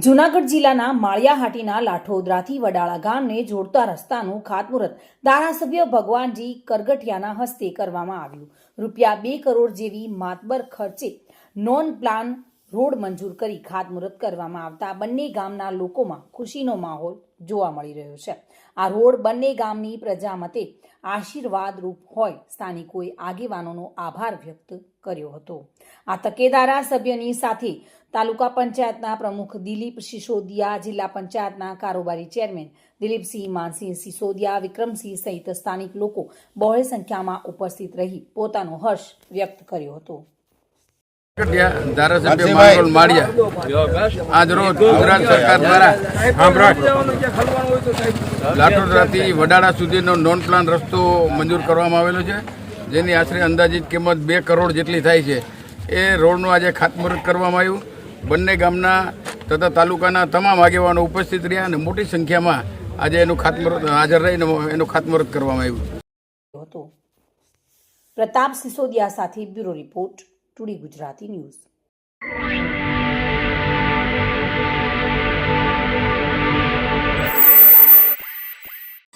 જૂનાગઢ જિલ્લાના માળિયાહાટીના લાઠોદરાથી વડાળા ગામને જોડતા રસ્તાનું ખાતમુહૂર્ત ધારાસભ્ય ભગવાનજી કરગઠિયાના હસ્તે કરવામાં આવ્યું. ₹2 કરોડ જેવી માતબર ખર્ચે નોન પ્લાન રોડ મંજૂર કરી ખાતમુહૂર્ત કરવામાં આવતા બંને ગામના લોકોમાં ખુશીનો માહોલ જોવા મળી રહ્યો છે. આ રોડ બંને ગામની પ્રજા મતે આશીર્વાદરૂપ હોય સ્થાનિકોએ આગેવાનોનો આભાર વ્યક્ત કર્યો હતો. આ તકે ધારાસભ્યની સાથે તાલુકા પંચાયતના પ્રમુખ દિલીપ સિસોદિયા, જિલ્લા પંચાયતના કારોબારી ચેરમેન દિલીપસિંહ, માનસિંહ સિસોદિયા, વિક્રમસિંહ સહિત સ્થાનિક લોકો બહોળી સંખ્યામાં ઉપસ્થિત રહી પોતાનો હર્ષ વ્યક્ત કર્યો હતો. ધારાસભ્ય માંગરોળ માળિયા આજ રોજ ગુજરાત સરકાર દ્વારા લાઠોદરાથી વડાળા સુધીનો નોન પ્લાન રસ્તો મંજૂર કરવામાં આવેલો છે, જેની આશરે અંદાજિત કિંમત 2 કરોડ જેટલી થાય છે. એ રોડનું આજે ખાતમુહૂર્ત કરવામાં આવ્યું. બંને ગામના તથા તાલુકાના તમામ આગેવાનો ઉપસ્થિત રહ્યા અને મોટી સંખ્યામાં આજે એનું ખાતમુહૂર્ત હાજર રહીને એનું ખાતમુહૂર્ત કરવામાં આવ્યું. પ્રતાપ સિસોદિયા સાથે bureau report, today Gujarati news.